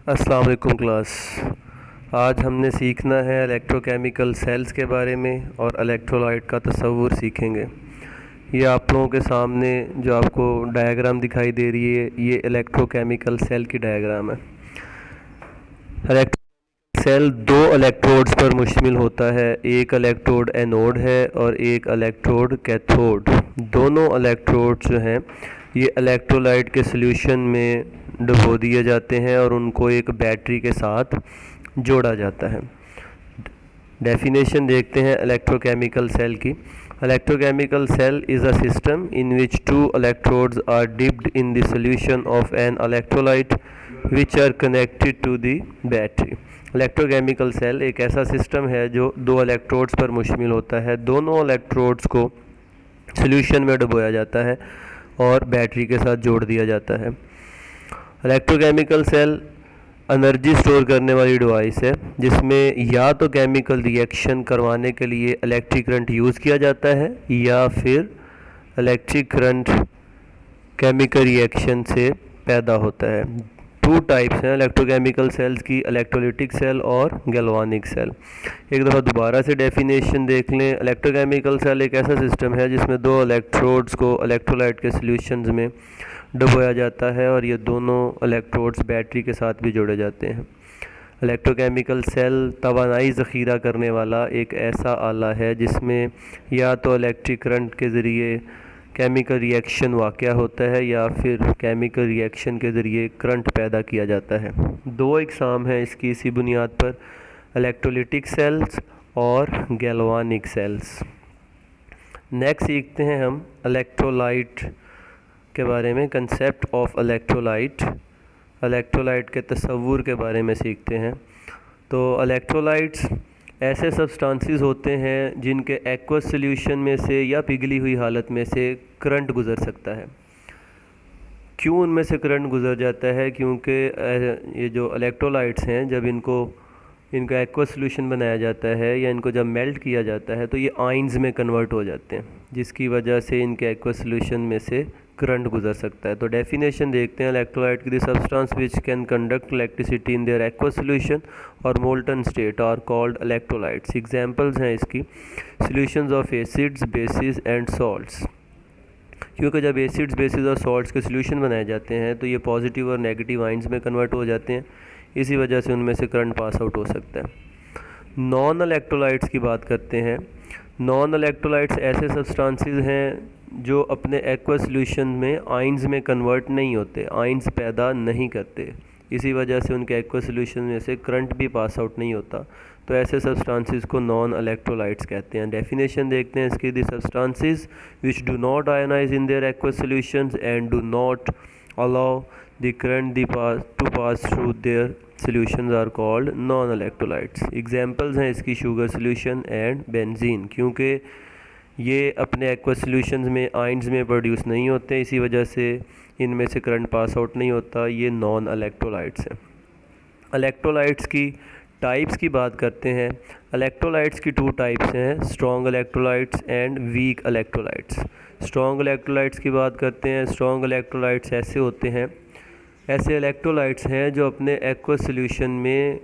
अस्सलाम वालेकुम क्लास। आज हमने सीखना है इलेक्ट्रोकेमिकल सेल्स के बारे में और इलेक्ट्रोलाइट का तस्वुर सीखेंगे। ये आप लोगों के सामने जो आपको डायग्राम दिखाई दे रही है, ये इलेक्ट्रोकेमिकल सेल की डायग्राम है। इलेक्ट्रो सेल दो इलेक्ट्रोड्स पर मुश्तमिल होता है। एक इलेक्ट्रोड एनोड है और एक इलेक्ट्रोड कैथोड। दोनों इलेक्ट्रोड्स जो हैं ये इलेक्ट्रोलाइट के सॉल्यूशन में डुबो दिए जाते हैं और उनको एक बैटरी के साथ जोड़ा जाता है। डेफिनेशन देखते हैं इलेक्ट्रोकेमिकल सेल की। Electrochemical cell is a system in which two electrodes are dipped in the solution of an electrolyte which are connected to the battery. Electrochemical cell एक ऐसा सिस्टम है जो दो इलेक्ट्रोड्स पर मुश्तमिल होता है। दोनों इलेक्ट्रोड्स को सॉल्यूशन में डुबोया जाता है और बैटरी के साथ जोड़ दिया जाता है। इलेक्ट्रोकेमिकल सेल एनर्जी स्टोर करने वाली डिवाइस है जिसमें या तो केमिकल रिएक्शन करवाने के लिए इलेक्ट्रिक करंट यूज़ किया जाता है या फिर इलेक्ट्रिक करंट केमिकल रिएक्शन से पैदा होता है। टू टाइप्स हैं इलेक्ट्रोकेमिकल सेल्स की, इलेक्ट्रोलिटिक सेल और गैल्वानिक सेल। एक दफ़ा दोबारा से डेफिनेशन देख लें। इलेक्ट्रोकेमिकल सेल एक ऐसा सिस्टम है जिसमें दो इलेक्ट्रोड्स को इलेक्ट्रोलाइट के सॉल्यूशंस में डुबोया जाता है और ये दोनों इलेक्ट्रोड्स बैटरी के साथ भी जोड़े जाते हैं। इलेक्ट्रोकेमिकल सेल तवानाई ज़ख़ीरा करने वाला एक ऐसा आला है जिसमें या तो इलेक्ट्रिक करंट के ज़रिए केमिकल रिएक्शन वाक़या होता है या फिर केमिकल रिएक्शन के ज़रिए करंट पैदा किया जाता है। दो इकसाम हैं इसकी इसी बुनियाद पर, इलेक्ट्रोलिटिक सेल्स और गैल्वानिक सेल्स। नेक्स्ट सीखते हैं हम इलेक्ट्रोलाइट के बारे में, कंसेप्ट ऑफ इलेक्ट्रोलाइट। इलेक्ट्रोलाइट के तस्वुर के बारे में सीखते हैं। तो इलेक्ट्रोलाइट्स ऐसे सब्सटेंसेस होते हैं जिनके एक्वस सॉल्यूशन में से या पिघली हुई हालत में से करंट गुज़र सकता है। क्यों उनमें से करंट गुज़र जाता है? क्योंकि ये जो इलेक्ट्रोलाइट्स हैं जब इनका एक्वस सॉल्यूशन बनाया जाता है या इनको जब मेल्ट किया जाता है तो ये आयंस में कन्वर्ट हो जाते हैं, जिसकी वजह से इनके एक्वस सॉल्यूशन में से करंट गुजर सकता है। तो डेफिनेशन देखते हैं इलेक्ट्रोलाइट की। The substance which can conduct electricity in their aqueous solution और molten state are called electrolytes. Examples हैं इसकी solutions of acids, bases and salts. क्योंकि जब एसिड्स, बेसिस और सॉल्ट्स के सॉल्यूशन बनाए जाते हैं तो ये पॉजिटिव और नेगेटिव आयंस में कन्वर्ट हो जाते हैं, इसी वजह से उनमें से करंट पास आउट हो सकता है। नॉन इलेक्ट्रोलाइट्स की बात करते हैं। नॉन इलेक्ट्रोलाइट्स ऐसे सब्सटेंसेस हैं जो अपने एक्वस सॉल्यूशन में आयंस में कन्वर्ट नहीं होते, आयंस पैदा नहीं करते, इसी वजह से उनके एक्वस सॉल्यूशन में से करंट भी पास आउट नहीं होता। तो ऐसे सब्सटेंसेस को नॉन इलेक्ट्रोलाइट्स कहते हैं। डेफिनेशन देखते हैं इसकी। The substances which do not ionize in their aqueous solutions and do not allow the current to pass through their solutions are called non electrolytes. Examples हैं इसकी शुगर सॉल्यूशन एंड बेंजीन। क्योंकि ये अपने aqueous solutions में ions में produce नहीं होते, इसी वजह से इनमें से करंट पास आउट नहीं होता। ये नॉन इलेक्ट्रोलाइट्स हैं। इलेक्ट्रोलाइट्स की टाइप्स की बात करते हैं। इलेक्ट्रोलाइट्स की टू टाइप्स हैं, strong electrolytes and weak electrolytes. Strong electrolytes की बात करते हैं। स्ट्रॉन्ग इलेक्ट्रोलाइट्स ऐसे इलेक्ट्रोलाइट्स हैं जो अपने एक्वस सॉल्यूशन में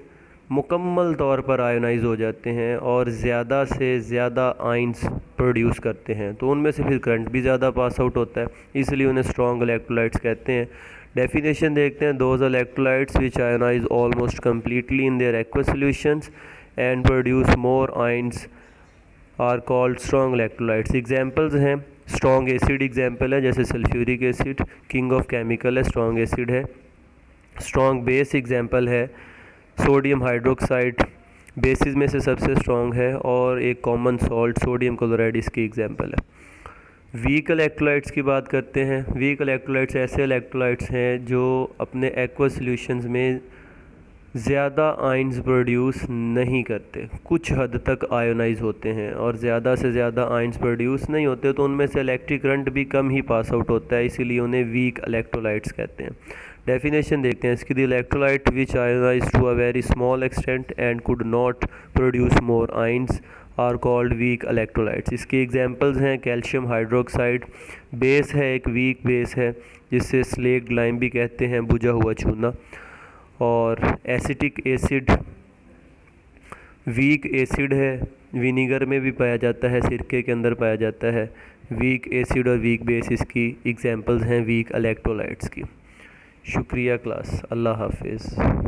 मुकम्मल तौर पर आयोनाइज हो जाते हैं और ज़्यादा से ज़्यादा आयंस प्रोड्यूस करते हैं, तो उनमें से फिर करंट भी ज़्यादा पास आउट होता है, इसलिए उन्हें स्ट्रॉन्ग इलेक्ट्रोलाइट्स कहते हैं। डेफिनेशन देखते हैं। Those electrolytes which ionize almost completely in their aqueous solutions and produce more ions are called strong electrolytes. Examples हैं, स्ट्रॉन्ग एसिड एग्जांपल है, जैसे sulphuric acid king of chemical है, स्ट्रॉन्ग एसिड है। Strong base example है sodium hydroxide, bases में से सबसे strong है, और एक कॉमन सॉल्ट सोडियम क्लोराइड इसकी एग्जांपल है। वीक इलेक्ट्रोलाइट्स की बात करते हैं। वीक इलेक्ट्रोलाइट्स ऐसे इलेक्ट्रोलाइट्स हैं जो अपने एक्वस सॉल्यूशंस में ज़्यादा आयंस प्रोड्यूस नहीं करते, कुछ हद तक आयोनाइज होते हैं और ज़्यादा से ज़्यादा आयंस प्रोड्यूस नहीं होते, तो उनमें से इलेक्ट्रिक करंट भी कम ही पास आउट होता है, इसीलिए उन्हें वीक इलेक्ट्रोलाइट्स कहते हैं। डेफिनेशन देखते हैं इसकी। The electrolyte which ionize to a very small extent and could not produce more ions are called weak electrolytes. इसके एग्जांपल्स हैं कैल्शियम हाइड्रोक्साइड, बेस है, एक वीक बेस है जिससे स्लेक्ड लाइम भी कहते हैं, बुझा हुआ चूना। और एसिटिक एसिड वीक एसिड है, विनीगर में भी पाया जाता है, सिरके के अंदर पाया जाता है। वीक एसिड और वीक बेस इसकी एग्जांपल्स हैं वीक इलेक्ट्रोलाइट्स की। शुक्रिया क्लास, अल्लाह हाफिज़।